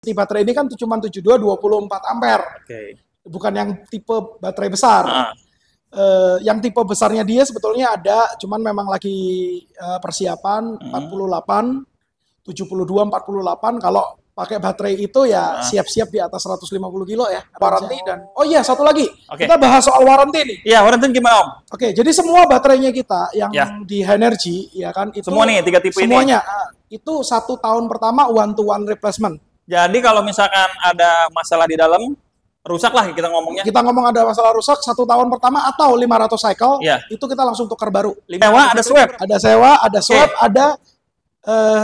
Di baterai ini kan cuma 72 24 ampere. Bukan yang tipe baterai besar. Yang tipe besarnya dia sebetulnya ada, cuman memang lagi persiapan 48, 72, 48. Kalau pakai baterai itu ya siap-siap di atas 150 kilo ya. Warranty dan oh iya satu lagi. Kita bahas soal warranty nih. Iya, warranty gimana Om? Oke, jadi semua baterainya kita yang di Henergy ya kan itu semua nih 3 tipe semuanya, ini. Itu 1 tahun pertama one to one replacement. Jadi kalau misalkan ada masalah di dalam rusak lah kita ngomongnya. Kita ngomong ada masalah rusak 1 tahun pertama atau 500 cycle, itu kita langsung tukar baru. Sewa ada swap. Ada sewa, ada swap, ada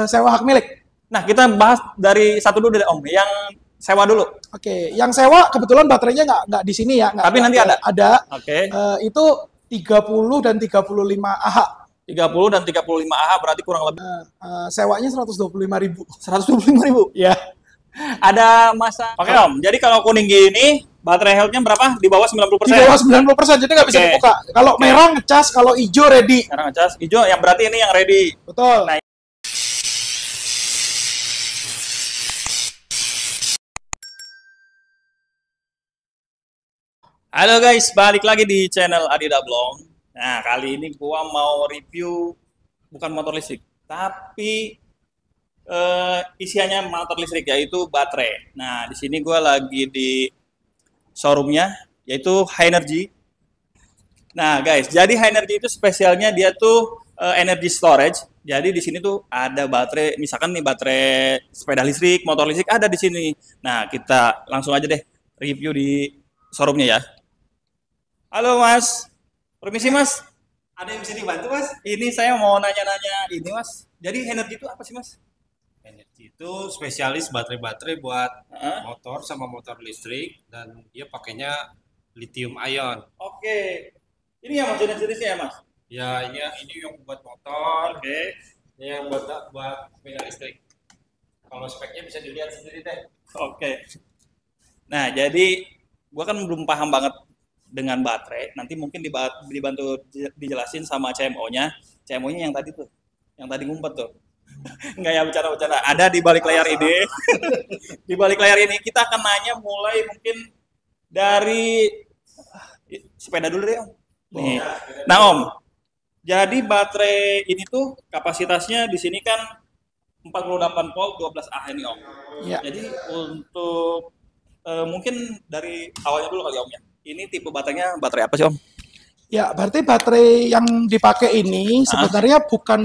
sewa hak milik. Nah, kita bahas dari satu dulu deh Om, yang sewa dulu. Oke, yang sewa kebetulan baterainya nggak di sini ya. Tapi nanti ada. Ada. Itu 30 dan 35 Ah. 30 dan 35 Ah berarti kurang lebih. Sewanya 125.000. 125.000? Ya. Ada masa. Oke Om, jadi kalau kuning gini, baterai health-nya berapa? Di bawah 90%? Di bawah 90%, jadi nggak bisa dibuka. Kalau merah ngecas, kalau hijau ready. Merah ngecas, hijau yang berarti ini yang ready. Betul. Nah, halo guys, balik lagi di channel Adi Dablong. Nah, kali ini gua mau review bukan motor listrik, tapi isiannya motor listrik, yaitu baterai. Nah, di sini gua lagi di showroomnya, yaitu Henergy. Nah, guys, jadi Henergy itu spesialnya dia tuh energy storage. Jadi di sini tuh ada baterai, misalkan nih baterai sepeda listrik, motor listrik ada di sini. Nah, kita langsung aja deh review di showroomnya ya. Halo Mas, permisi Mas. Ada yang bisa dibantu Mas? Ini saya mau nanya-nanya ini Mas. Jadi Henergy itu apa sih Mas? Henergy itu spesialis baterai-baterai buat motor sama motor listrik, dan dia pakainya lithium ion. Oke. Ini yang Mas jenis-jenisnya ya Mas? Ya, ini yang buat motor. Ini yang buat sepeda listrik. Kalau speknya bisa dilihat sendiri deh. Oke. Nah, jadi gua kan belum paham banget dengan baterai. Nanti mungkin dibantu dijelasin sama CMO-nya. CMO-nya yang tadi tuh. Yang tadi ngumpet tuh. Enggak ya, bercanda-bercanda. Ada di balik layar ini. Di balik layar ini kita akan nanya mulai mungkin dari sepeda dulu deh Om. Nih. Nah Om, jadi baterai ini tuh kapasitasnya di sini kan 48 volt 12 Ah ini Om. Ya. Jadi untuk mungkin dari awalnya dulu kali Om ya. Ini tipe baterainya baterai apa sih Om? Ya, berarti baterai yang dipakai ini sebenarnya bukan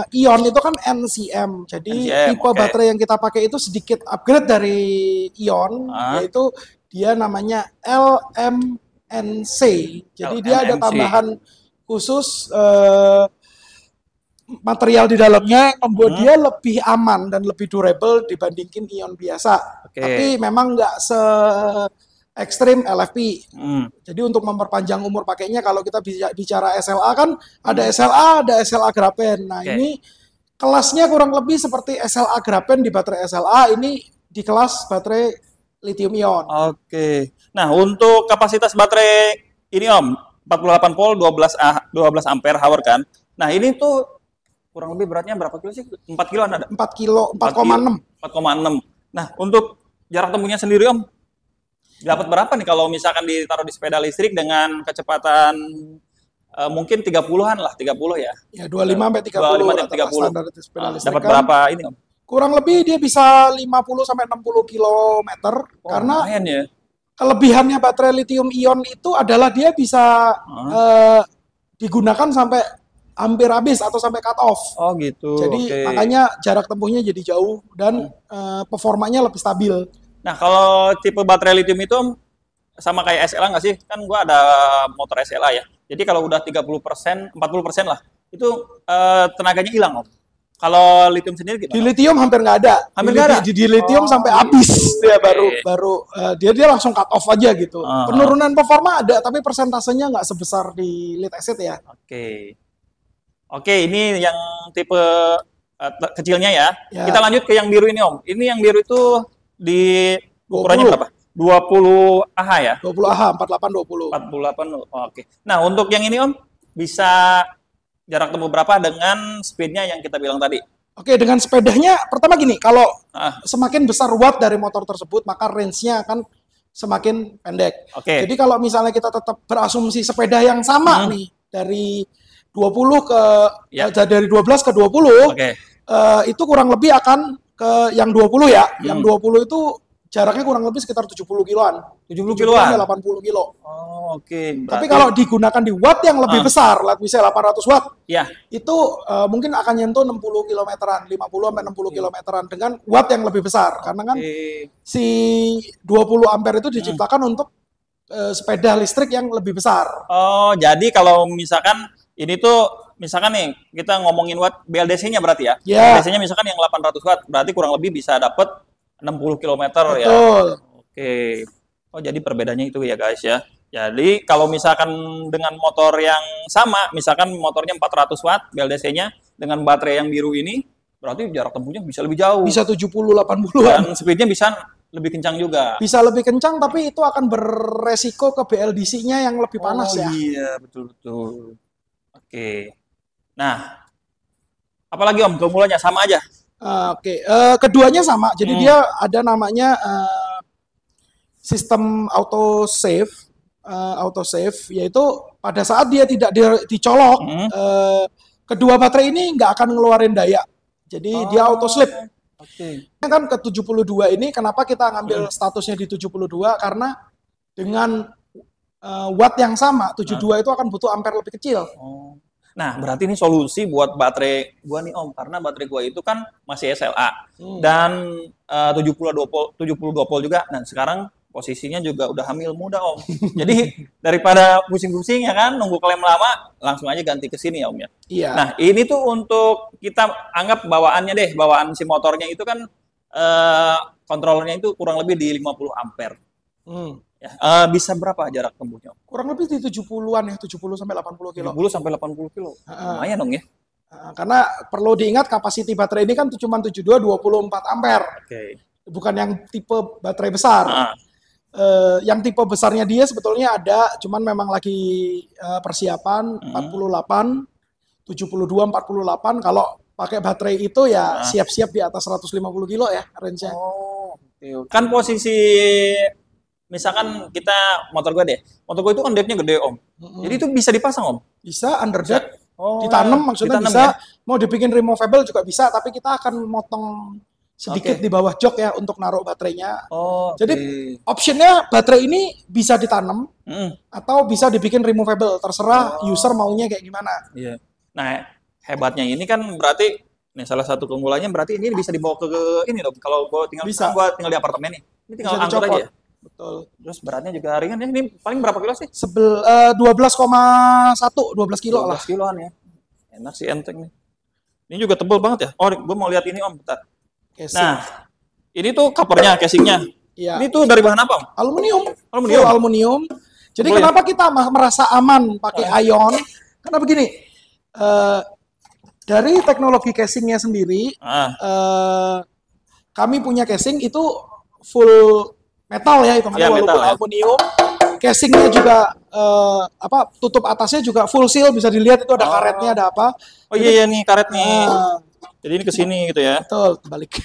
ion, itu kan NCM. Jadi tipe baterai yang kita pakai itu sedikit upgrade dari ion, yaitu dia namanya LMNC. Jadi dia ada tambahan khusus material di dalamnya yang membuat dia lebih aman dan lebih durable dibandingin ion biasa. Tapi memang nggak se ekstrim LFP. Jadi untuk memperpanjang umur pakainya, kalau kita bicara SLA kan ada SLA grafen. Nah, ini kelasnya kurang lebih seperti SLA grafen di baterai SLA, ini di kelas baterai lithium ion. Oke. Nah, untuk kapasitas baterai ini Om, 48 volt 12 ampere hour kan. Nah, ini tuh kurang lebih beratnya berapa kilo sih? 4 kiloan ada? 4 kilo, 4,6. 4,6. Nah, untuk jarak tempuhnya sendiri Om, dapat berapa nih kalau misalkan ditaruh di sepeda listrik dengan kecepatan mungkin 30-an lah, 30 ya? Ya, 25 sampai 30. 25 sampai 30. Standar sepeda listrik dapat kan berapa ini Om? Kurang lebih dia bisa 50 sampai 60 kilometer. Karena lumayan ya. Kelebihannya baterai lithium ion itu adalah dia bisa digunakan sampai hampir habis atau sampai cut off. Oh gitu. Jadi makanya jarak tempuhnya jadi jauh dan performanya lebih stabil. Nah, kalau tipe baterai lithium itu sama kayak SLA nggak sih? Kan gua ada motor SLA ya. Jadi kalau udah 30%, 40% lah, itu tenaganya hilang Om. Kalau lithium sendiri gimana? Di lithium hampir nggak ada. Hampir nggak ada? Di lithium sampai habis dia baru dia langsung cut off aja gitu. Penurunan performa ada, tapi persentasenya nggak sebesar di lead acid ya. Oke, ini yang tipe kecilnya ya. Kita lanjut ke yang biru ini Om. Ini yang biru itu di ukurannya berapa? 20 Ah ya? 20 Ah, 48-20. 48, oke. Nah, untuk yang ini Om, bisa jarak tempuh berapa dengan speednya yang kita bilang tadi? Oke, dengan sepedanya, pertama gini, kalau semakin besar watt dari motor tersebut, maka range-nya akan semakin pendek. Oke. Jadi kalau misalnya kita tetap berasumsi sepeda yang sama nih, dari 20 ke, dari 12 ke 20, itu kurang lebih akan ke yang 20 ya. Yang 20 itu jaraknya kurang lebih sekitar 70 kiloan. 70 kiloan? 80 kilo. Oh, oke. Tapi kalau digunakan di watt yang lebih besar, misalnya 800 watt, itu mungkin akan nyentuh 60 kilometeran, 50 sampai 60 kilometeran dengan watt yang lebih besar. Karena kan si 20 ampere itu diciptakan untuk sepeda listrik yang lebih besar. Oh, jadi kalau misalkan ini tuh, misalkan nih, kita ngomongin watt BLDC-nya berarti ya? BLDC-nya misalkan yang 800 watt, berarti kurang lebih bisa dapat 60 km ya? Betul. Oke. Oh, jadi perbedaannya itu ya guys ya. Jadi kalau misalkan dengan motor yang sama, misalkan motornya 400 watt BLDC-nya dengan baterai yang biru ini, berarti jarak tempuhnya bisa lebih jauh. Bisa 70-80-an. Dan speednya bisa lebih kencang juga. Bisa lebih kencang, tapi itu akan beresiko ke BLDC-nya yang lebih panas ya. Iya, betul-betul. Oke. Nah, apalagi Om, keunggulannya sama aja? Oke. Keduanya sama. Jadi dia ada namanya sistem auto save, yaitu pada saat dia tidak dicolok, kedua baterai ini nggak akan ngeluarin daya. Jadi dia auto sleep. Kan ke 72 ini, kenapa kita ngambil statusnya di 72? Karena dengan watt yang sama, 72 itu akan butuh ampere lebih kecil. Nah, berarti ini solusi buat baterai gua nih Om, karena baterai gua itu kan masih SLA dan 72 volt juga. Dan sekarang posisinya juga udah hamil muda Om. Jadi daripada pusing-pusing ya kan, nunggu klaim lama, langsung aja ganti ke sini ya Om ya. Iya. Nah, ini tuh untuk kita anggap bawaannya deh, bawaan si motornya itu kan kontrolernya itu kurang lebih di 50 ampere. Ya, bisa berapa jarak tempuhnya? Kurang lebih di 70-an ya, 70 sampai 80 kilo. 70 sampai 80 kilo. Lumayan dong ya. Karena perlu diingat kapasiti baterai ini kan cuma 72 24 ampere. Bukan yang tipe baterai besar. Yang tipe besarnya dia sebetulnya ada, cuman memang lagi persiapan 48, 72, 48. Kalau pakai baterai itu ya siap-siap di atas 150 kilo ya range-nya. Kan posisi misalkan kita motor gue itu kan decknya gede Om. Jadi itu bisa dipasang Om? Bisa under deck, ditanam maksudnya ditanam, bisa. Ya? Mau dibikin removable juga bisa, tapi kita akan motong sedikit di bawah jok ya untuk naruh baterainya. Jadi optionnya baterai ini bisa ditanam atau bisa dibikin removable, terserah user maunya kayak gimana. Nah, hebatnya ini kan berarti nih salah satu keunggulannya berarti ini bisa dibawa ke ini dong. Kalau gue tinggal tinggal di apartemen nih. Ini tinggal angkut aja. Betul. Terus beratnya juga ringan ya. Ini paling berapa kilo sih? 12,1, 12 kilo lah. 12 kiloan ya. Enak sih, enteng nih. Ini juga tebal banget ya. Oh, gue mau lihat ini Om, bentar. Nah, ini tuh covernya, casingnya. Ini tuh dari bahan apa Om? Aluminium. Aluminium. Jadi kenapa kita merasa aman pakai ion? Karena begini, dari teknologi casingnya sendiri, kami punya casing itu full metal ya, walaupun aluminium. Casingnya juga tutup atasnya juga full seal, bisa dilihat itu ada karetnya, ada apa. Iya nih karet nih. Jadi ini ke sini gitu ya. Betul, kebalik.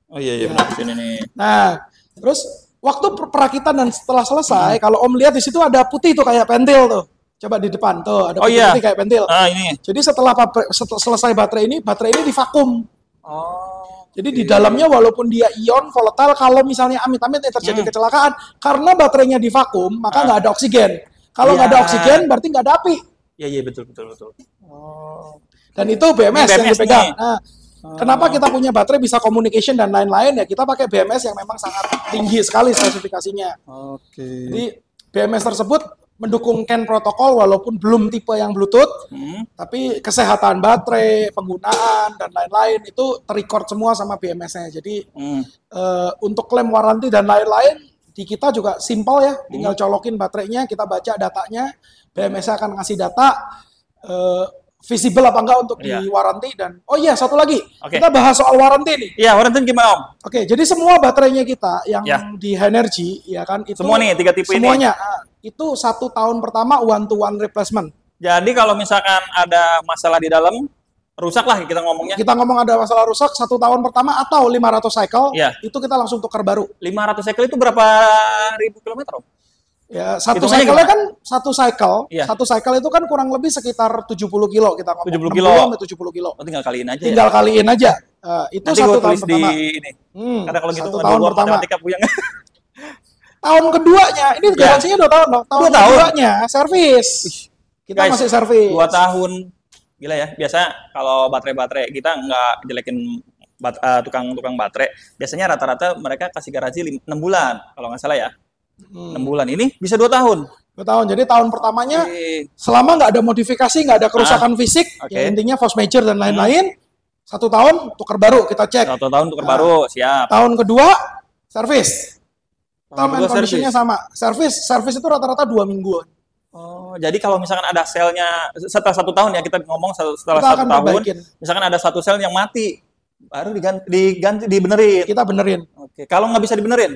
Oh iya benar ke sini nih. Nah, terus waktu perakitan dan setelah selesai, kalau Om lihat di situ ada putih tuh kayak pentil tuh. Coba di depan tuh ada putih kayak pentil. Ini. Jadi setelah selesai baterai ini divakum. Jadi di dalamnya walaupun dia ion volatile, kalau misalnya amit-amit terjadi kecelakaan, karena baterainya divakum, maka nggak ada oksigen. Kalau nggak ada oksigen, berarti nggak ada api. Iya betul. Dan itu BMS yang dipegang. Nah, kenapa kita punya baterai bisa communication dan lain-lain ya? Kita pakai BMS yang memang sangat tinggi sekali spesifikasinya. Jadi BMS tersebut mendukung CAN protokol walaupun belum tipe yang Bluetooth, tapi kesehatan baterai, penggunaan dan lain-lain itu terrecord semua sama BMS-nya. Jadi untuk klaim waranti dan lain-lain di kita juga simpel ya, tinggal colokin baterainya, kita baca datanya, BMS akan ngasih data visible apa enggak untuk di waranti. Dan satu lagi, kita bahas soal waranti nih. Iya, waranti gimana Om? Jadi semua baterainya kita yang di Henergy ya kan, itu semua nih 3 tipe semuanya itu 1 tahun pertama one to one replacement. Jadi kalau misalkan ada masalah di dalam, rusak lah kita ngomongnya. Kita ngomong ada masalah rusak 1 tahun pertama atau 500 cycle, itu kita langsung tukar baru. 500 cycle itu berapa ribu kilometer, Om? Ya, satu cycle kan satu cycle itu kan kurang lebih sekitar 70 kilo kita ngomong. 70 kilo. 70 kilo. Oh, tinggal kaliin aja. Tinggal kaliin aja. Itu nanti 1 tahun pertama. Ini. Karena kalau gitu 1 tahun pertama. Tahun keduanya, ini garansinya 2 tahun loh. Tahun keduanya servis. Kita guys, masih servis. 2 tahun. Gila ya. Biasa kalau baterai-baterai kita nggak jelekin tukang baterai. Biasanya rata-rata mereka kasih garansi 6 bulan kalau nggak salah ya. 6 bulan, ini bisa 2 tahun. 2 tahun, jadi tahun pertamanya selama nggak ada modifikasi, nggak ada kerusakan fisik, ya intinya force major dan lain-lain, 1 tahun tukar baru kita cek. 1 tahun tukar baru, siap. Tahun kedua servis. Term and conditionnya sama. Servis itu rata-rata 2 mingguan. Oh, jadi kalau misalkan ada selnya setelah 1 tahun ya, kita ngomong setelah 1 tahun, misalkan ada 1 sel yang mati, baru diganti dibenerin. Kita benerin. Oke, kalau nggak bisa dibenerin?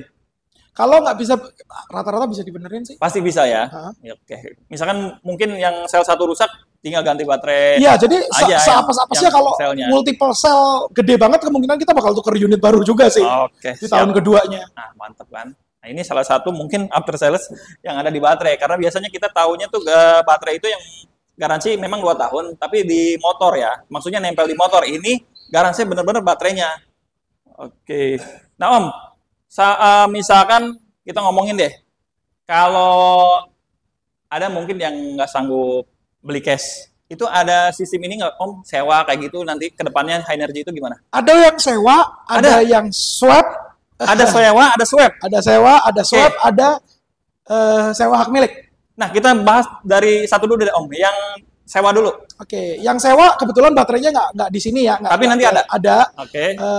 Kalau nggak bisa, rata-rata bisa dibenerin sih. Pasti bisa ya? Ya, oke. Misalkan mungkin yang sel 1 rusak, tinggal ganti baterai. Iya, jadi seapes-apesnya kalau multiple sel gede banget, kemungkinan kita bakal tuker unit baru juga sih. Di tahun keduanya. Nah, mantep kan. Nah, ini salah satu mungkin after sales yang ada di baterai. Karena biasanya kita tahunya tuh baterai itu yang garansi memang 2 tahun, tapi di motor ya. Maksudnya nempel di motor. Ini garansi bener-bener baterainya. Oke. Nah, Om. Misalkan kita ngomongin deh, kalau ada mungkin yang nggak sanggup beli cash, itu ada sistem ini nggak, Om, sewa kayak gitu, nanti kedepannya High Energy itu gimana? Ada yang sewa, ada yang swap. Ada sewa, ada swap. Ada sewa, ada swap, ada sewa hak milik. Nah, kita bahas dari satu dulu deh, Om, yang sewa dulu. Oke, yang sewa kebetulan baterainya nggak di sini ya. Tapi nanti ada. Ada.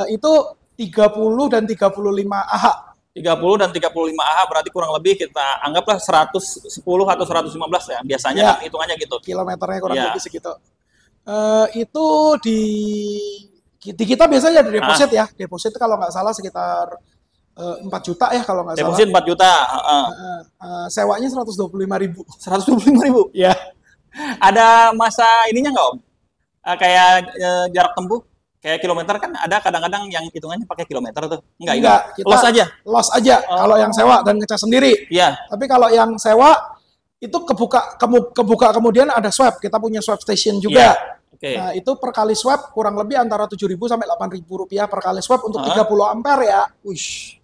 Itu 30 dan 35 Ah. 30 dan 35 Ah berarti kurang lebih kita anggaplah 110 atau 115 ya. Biasanya kan hitungannya gitu. Kilometernya kurang lebih segitu. Itu di kita biasanya ada deposit ya. Deposit kalau nggak salah sekitar 4 juta ya kalau nggak salah. Deposit 4 juta. Sewanya 125.000. 125.000? Ya. Ada masa ininya nggak, Om? Kayak jarak tempuh? Kayak kilometer kan ada kadang-kadang yang hitungannya pakai kilometer tuh. Enggak. Kita loss aja kalau yang sewa dan ngecas sendiri. Iya. Tapi kalau yang sewa itu kebuka kemudian ada swap. Kita punya swap station juga. Nah, itu per kali swap kurang lebih antara 7.000 sampai 8.000 rupiah per kali swap untuk 30 ampere ya. Wish.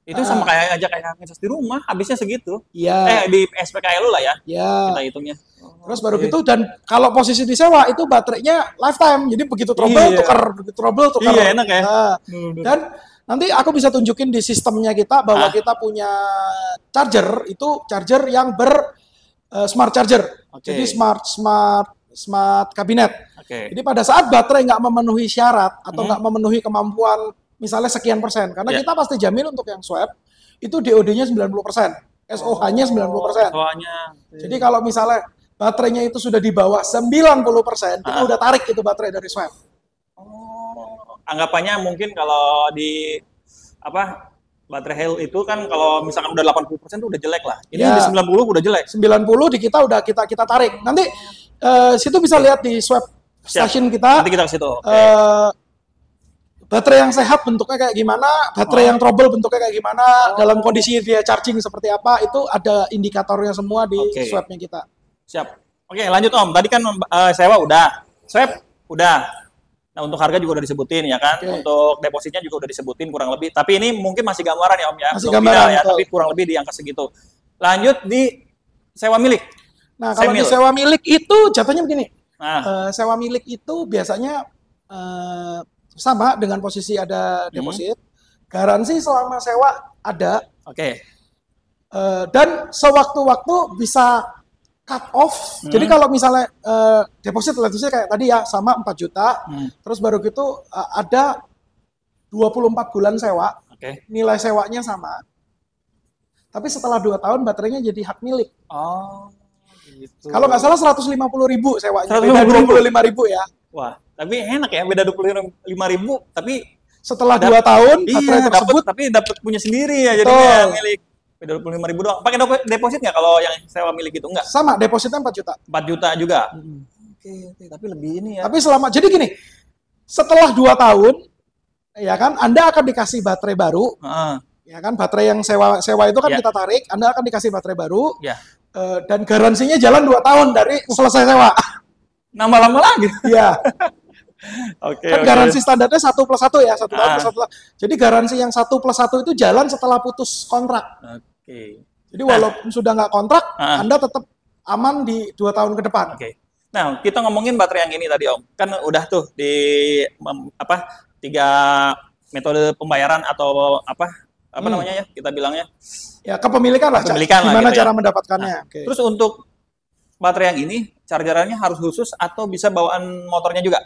Itu sama kayak ngecas di rumah, habisnya segitu. Iya. Di SPKL lu lah ya. Iya. Kita hitungnya. Terus baru gitu, dan kalau posisi disewa itu baterainya lifetime, jadi begitu trouble tukar, begitu trouble tukar. Iya, enak ya. Dan nanti aku bisa tunjukin di sistemnya kita bahwa kita punya charger, itu charger yang smart charger. Jadi smart kabinet. Jadi pada saat baterai nggak memenuhi syarat atau nggak memenuhi kemampuan misalnya sekian persen, karena kita pasti jamin untuk yang swap itu DOD-nya 90%, SOH-nya 90%. Jadi kalau misalnya baterainya itu sudah di bawah 90%, kita udah tarik itu baterai dari swap. Anggapannya mungkin kalau di baterai Hell itu kan kalau misalkan udah 80% itu udah jelek lah. Ini di 90 udah jelek. 90 di kita udah kita tarik. Nanti situ bisa lihat di swap station kita. Nanti kita ke situ. Baterai yang sehat bentuknya kayak gimana, baterai yang trouble bentuknya kayak gimana, dalam kondisi dia charging seperti apa, itu ada indikatornya semua di swapnya kita. Siap. Oke, lanjut, Om. Tadi kan sewa udah, swap udah. Nah, untuk harga juga udah disebutin ya kan, untuk depositnya juga udah disebutin kurang lebih. Tapi ini mungkin masih gambaran ya, Om ya. Masih gambaran ya, tapi kurang lebih di angka segitu. Lanjut di sewa milik. Nah, kalau di sewa milik itu jatuhnya begini. Sewa milik itu biasanya sama dengan posisi ada deposit, garansi selama sewa ada. Dan sewaktu-waktu bisa cut off. Jadi kalau misalnya deposit kayak tadi ya sama 4 juta, terus baru gitu ada 24 bulan sewa, nilai sewanya sama. Tapi setelah 2 tahun baterainya jadi hak milik. Gitu. Kalau nggak salah 150.000 sewanya, beda 25.000 ya. Wah, tapi enak ya, beda 25.000, tapi setelah 2 tahun baterai tersebut tapi dapat punya sendiri ya, jadinya milik. Beda 25.000 doang. Pakai deposit nggak kalau yang sewa milik itu? Enggak? Sama, depositnya 4 juta. 4 juta juga? Oke. Tapi lebih ini ya. Tapi jadi gini, setelah 2 tahun, ya kan, Anda akan dikasih baterai baru. Ya kan, baterai yang sewa itu kan kita tarik, Anda akan dikasih baterai baru. Dan garansinya jalan 2 tahun dari selesai sewa. Nambah lama lagi. Iya. Kan garansi standarnya 1+1 ya, 1 tahun plus 1 tahun. Jadi garansi yang 1+1 itu jalan setelah putus kontrak. Jadi walaupun sudah nggak kontrak, Anda tetap aman di 2 tahun ke depan. Nah, kita ngomongin baterai yang ini tadi Om. Kan udah tuh di 3 metode pembayaran atau apa namanya ya kita bilangnya? Ya kepemilikan lah. Gimana gitu cara mendapatkannya? Terus untuk baterai yang ini, chargerannya harus khusus atau bisa bawaan motornya juga?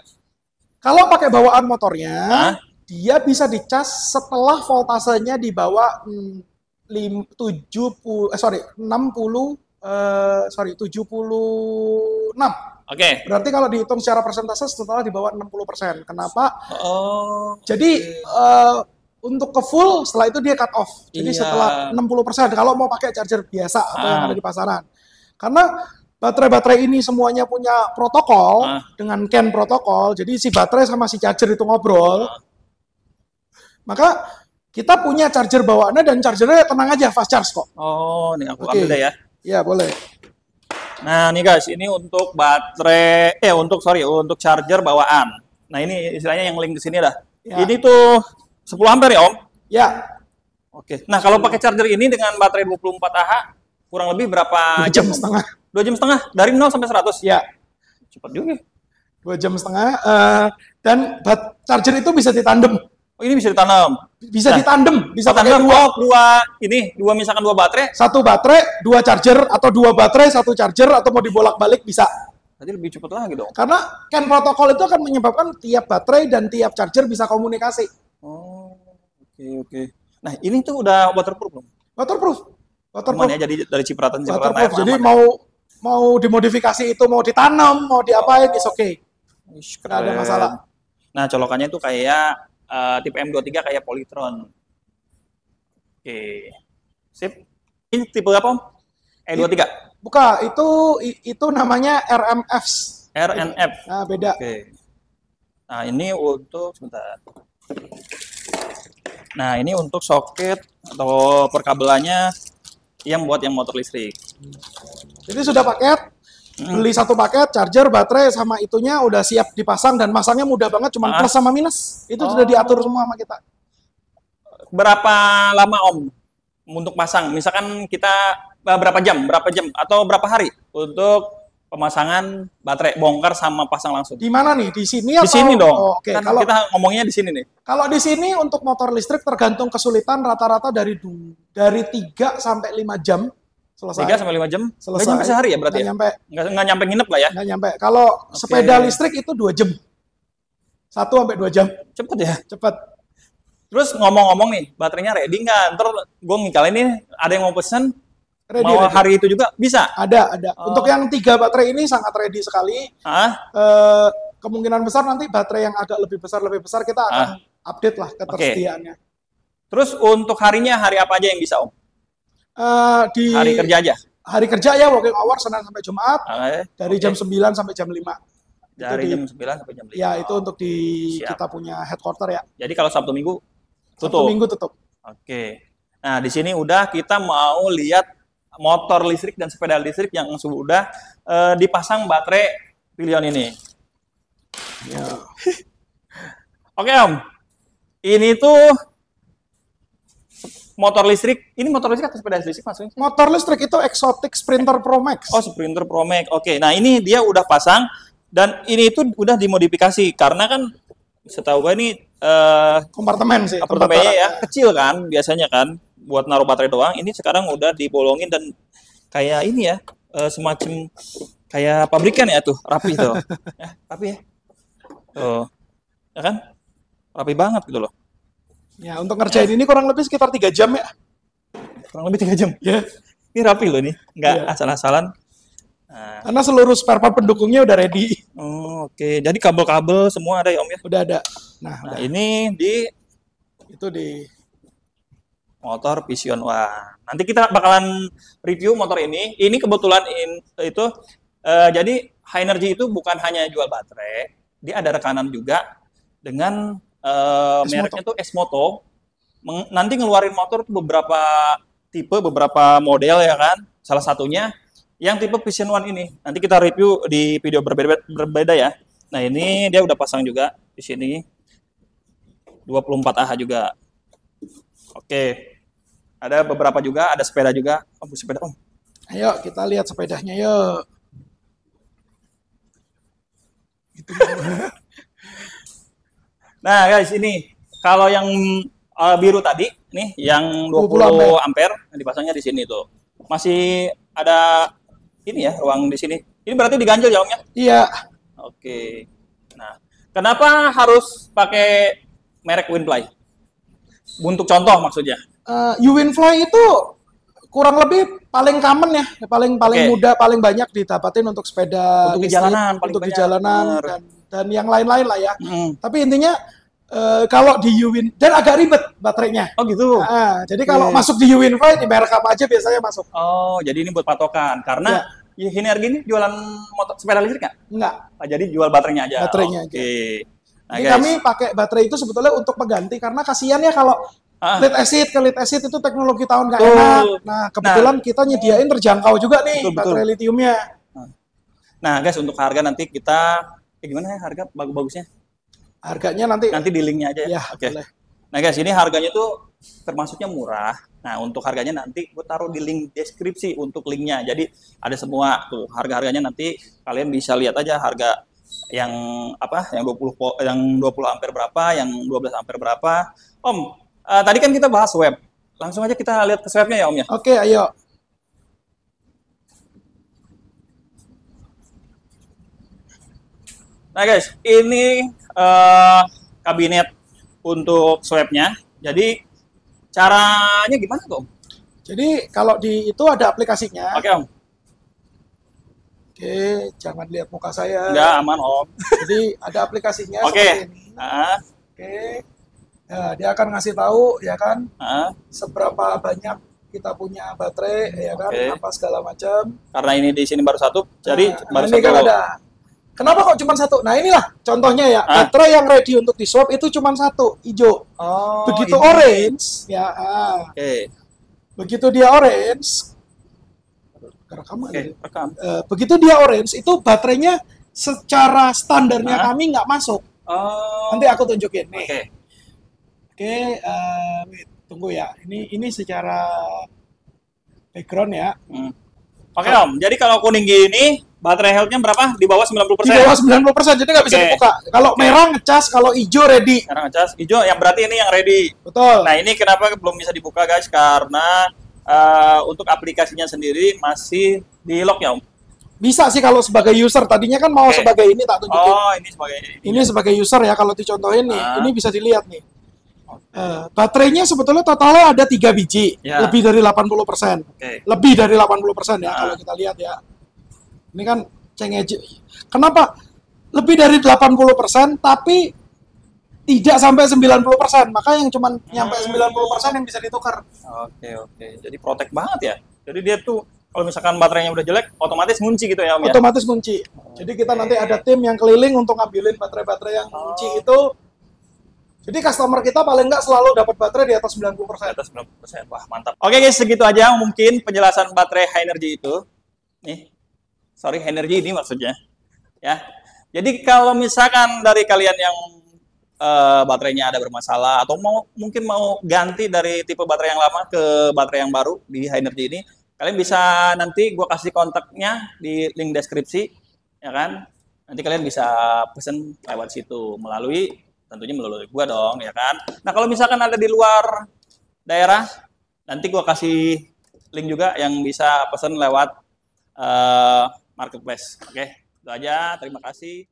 Kalau pakai bawaan motornya, dia bisa dicas setelah voltasenya di bawah 76. Berarti kalau dihitung secara persentase setelah di bawah 60%. Kenapa? Jadi untuk ke full setelah itu dia cut off. Jadi setelah 60% kalau mau pakai charger biasa atau yang ada di pasaran. Karena baterai-baterai ini semuanya punya protokol dengan CAN protokol. Jadi si baterai sama si charger itu ngobrol. Maka kita punya charger bawaannya dan chargernya tenang aja, fast charge kok. Nih aku ambil deh ya. Iya, boleh. Nah, nih guys, ini untuk baterai untuk charger bawaan. Nah, ini istilahnya yang link ke sini dah. Ini tuh 10 ampere ya, Om? Ya. Oke. Nah, kalau pakai charger ini dengan baterai 24 Ah kurang lebih berapa 2 jam setengah. 2 jam setengah dari 0 sampai 100. Ya. Cepat juga. 2 jam setengah dan charger itu bisa ditandem. Ini bisa ditanam. Bisa ditandem, bisa pakai misalkan 2 baterai, 1 baterai, 2 charger atau 2 baterai, 1 charger atau mau dibolak-balik bisa. Jadi lebih cepat lagi dong. Karena CAN protokol itu akan menyebabkan tiap baterai dan tiap charger bisa komunikasi. Oke. Nah, ini tuh udah waterproof belum? Waterproof. Ya, jadi dari cipratan air. Jadi mau dimodifikasi itu, mau ditanam, mau diapain, is okay. Nggak ada masalah. Nah, colokannya itu kayak tipe M23 kayak Polytron. Oke. Sip. Ini tipe apa, Om? E23? Bukan, itu namanya RMF. RNF. Nah, beda. Oke. Nah, ini untuk Nah, ini untuk soket atau perkabelannya yang buat yang motor listrik. Jadi sudah paket, beli 1 paket, charger, baterai, sama itunya udah siap dipasang dan masangnya mudah banget, cuma plus sama minus. Itu sudah diatur semua sama kita. Berapa lama Om untuk pasang? Misalkan kita berapa jam atau berapa hari untuk pemasangan baterai bongkar sama pasang langsung? Di mana nih? Di sini atau? Di sini dong. Oke. Kan kita ngomongnya di sini nih. Kalau di sini untuk motor listrik tergantung kesulitan, rata-rata dari 3 sampai 5 jam selesai. 3 sampai 5 jam? Selesai. Nggak nyampe sehari ya berarti? Nggak nyampe nginep lah ya? Nggak nyampe. Kalau sepeda listrik itu 2 jam. 1 sampai 2 jam. Cepet ya? Cepet. Terus ngomong-ngomong nih, baterainya ready nggak? Ntar gue ngikal ini, ada yang mau pesen, ready. Hari itu juga bisa? Ada. Untuk yang 3 baterai ini sangat ready sekali. Kemungkinan besar nanti baterai yang agak lebih besar kita akan update lah ketersediaannya. Terus untuk harinya, hari apa aja yang bisa Om? Hari kerja aja? Hari kerja ya, working hour Senin sampai Jumat, dari jam 9 sampai jam 5. Dari jam 9 sampai jam 5. Ya, itu untuk kita punya headquarter ya. Jadi kalau Sabtu Minggu tutup? Sabtu Minggu tutup. Oke. Nah, di sini udah kita mau lihat motor listrik dan sepeda listrik yang sudah dipasang baterai Pilion ini. Ya. Oke Om, ini tuh motor listrik. Ini motor listrik atau sepeda listrik maksudnya? Motor listrik itu Exotic Sprinter Pro Max. Oh, Sprinter Pro Max. Oke, nah ini dia udah pasang dan ini itu udah dimodifikasi karena kan setahu gue ini kompartemen sih. Kompartemennya ya kecil kan biasanya kan buat naruh baterai doang. Ini sekarang udah dibolongin dan kayak ini ya semacam kayak pabrikan ya tuh, rapi tuh. Rapi ya. Tuh. Ya kan? Rapi banget gitu loh. Ya, untuk ngerjain ini kurang lebih sekitar 3 jam ya. Kurang lebih 3 jam? Ya. Ini rapi loh nih, nggak asal-asalan. Nah. Karena seluruh spare part pendukungnya udah ready. Oke. Jadi kabel-kabel semua ada ya Om ya? Udah ada. Nah ini itu di motor Vision. Wah, nanti kita bakalan review motor ini. Ini kebetulan itu Jadi High Energy itu bukan hanya jual baterai, dia ada rekanan juga dengan mereknya tuh S-Moto. Nanti ngeluarin motor tuh beberapa tipe, beberapa model ya kan. Salah satunya yang tipe Vision One ini. Nanti kita review di video berbeda ya. Nah, ini dia udah pasang juga di sini. 24Ah juga. Oke. Ada beberapa juga, ada sepeda juga. Oh, sepeda Om. Ayo kita lihat sepedanya yuk. Gitu. Nah, guys, ini kalau yang biru tadi nih yang 20 ampere dipasangnya di sini tuh. Masih ada ini ya, ruang di sini. Ini berarti diganjel ya, Om ya? Iya. Oke. Nah, kenapa harus pakai merek Winfly? Untuk contoh maksudnya. Winfly itu kurang lebih paling common ya, paling mudah, paling banyak didapatin untuk sepeda untuk di jalanan, untuk di jalanan dan yang lain-lain lah ya. Tapi intinya kalau di Uwin dan agak ribet baterainya. Oh gitu. Jadi kalau masuk di Winfly di merek apa aja biasanya masuk. Oh, jadi ini buat patokan karena Energi ini jualan motor sepeda listrik nggak? Enggak. Jadi jual baterainya aja. Baterainya aja. Nah, jadi kami pakai baterai itu sebetulnya untuk pengganti karena kasihan ya kalau lead acid itu teknologi tahun nggak enak. Nah, kebetulan kita nyediain terjangkau juga nih baterai litiumnya. Nah, guys, untuk harga nanti kita gimana ya harga bagus-bagusnya? Harganya nanti di linknya aja ya. Oke. Nah, guys, ini harganya tuh termasuknya murah. Nah, untuk harganya nanti gue taruh di link deskripsi untuk linknya. Jadi ada semua tuh harga-harganya nanti kalian bisa lihat aja harga yang apa? Yang 20 ampere berapa, yang 12 ampere berapa. Om, tadi kan kita bahas web. Langsung aja kita lihat ke swabnya ya Om ya. Oke, ayo. Nah guys, ini kabinet untuk swabnya. Jadi caranya gimana Om? Jadi kalau di itu ada aplikasinya. Oke Om. Oke, jangan lihat muka saya. Enggak, aman Om. Jadi ada aplikasinya seperti ini. Oke. Ya, dia akan ngasih tahu ya kan seberapa banyak kita punya baterai ya kan, apa segala macam. Karena ini di sini baru satu, jadi baru ini satu. Kan ada. Kenapa kok cuma satu? Nah inilah contohnya ya, baterai yang ready untuk di swap itu cuma satu, hijau. Begitu ini orange, ya. Begitu dia orange, rekam. Begitu dia orange, itu baterainya secara standarnya kami nggak masuk. Nanti aku tunjukin nih. Oke, tunggu ya. Ini secara background ya. Oke Om, jadi kalau kuning gini, baterai health-nya berapa? Di bawah 90%? Di bawah 90%, jadi nggak bisa dibuka. Kalau merah ngecas, kalau hijau ready. Merah ngecas, hijau yang berarti ini yang ready. Betul. Nah ini kenapa belum bisa dibuka guys? Karena untuk aplikasinya sendiri masih di lock ya Om? Bisa sih kalau sebagai user. Tadinya kan mau sebagai ini tak tunjukin. Oh, ini sebagai ini sebagai user ya. Kalau dicontohin nih, ini bisa dilihat nih. Baterainya sebetulnya totalnya ada 3 biji, lebih dari 80%. Lebih dari 80% ya kalau kita lihat ya. Ini kan cengeje. Kenapa? Lebih dari 80% tapi tidak sampai 90%. Maka yang cuma nyampe 90% yang bisa ditukar. Oke. Jadi protect banget ya. Jadi dia tuh kalau misalkan baterainya udah jelek, otomatis ngunci gitu ya Om ya? Otomatis ngunci. Jadi kita nanti ada tim yang keliling untuk ngambilin baterai-baterai yang ngunci itu. Jadi customer kita paling nggak selalu dapat baterai di atas 90%. Di atas 90%. Wah, mantap. Oke guys, segitu aja mungkin penjelasan baterai High Energy itu. Nih. Sorry, High Energy ini maksudnya. Ya. Jadi kalau misalkan dari kalian yang baterainya ada bermasalah atau mungkin mau ganti dari tipe baterai yang lama ke baterai yang baru di High Energy ini, kalian bisa nanti gua kasih kontaknya di link deskripsi, ya kan? Nanti kalian bisa pesen lewat situ tentunya melalui gua dong, ya kan? Nah, kalau misalkan ada di luar daerah, nanti gua kasih link juga yang bisa pesen lewat marketplace. Oke, itu aja. Terima kasih.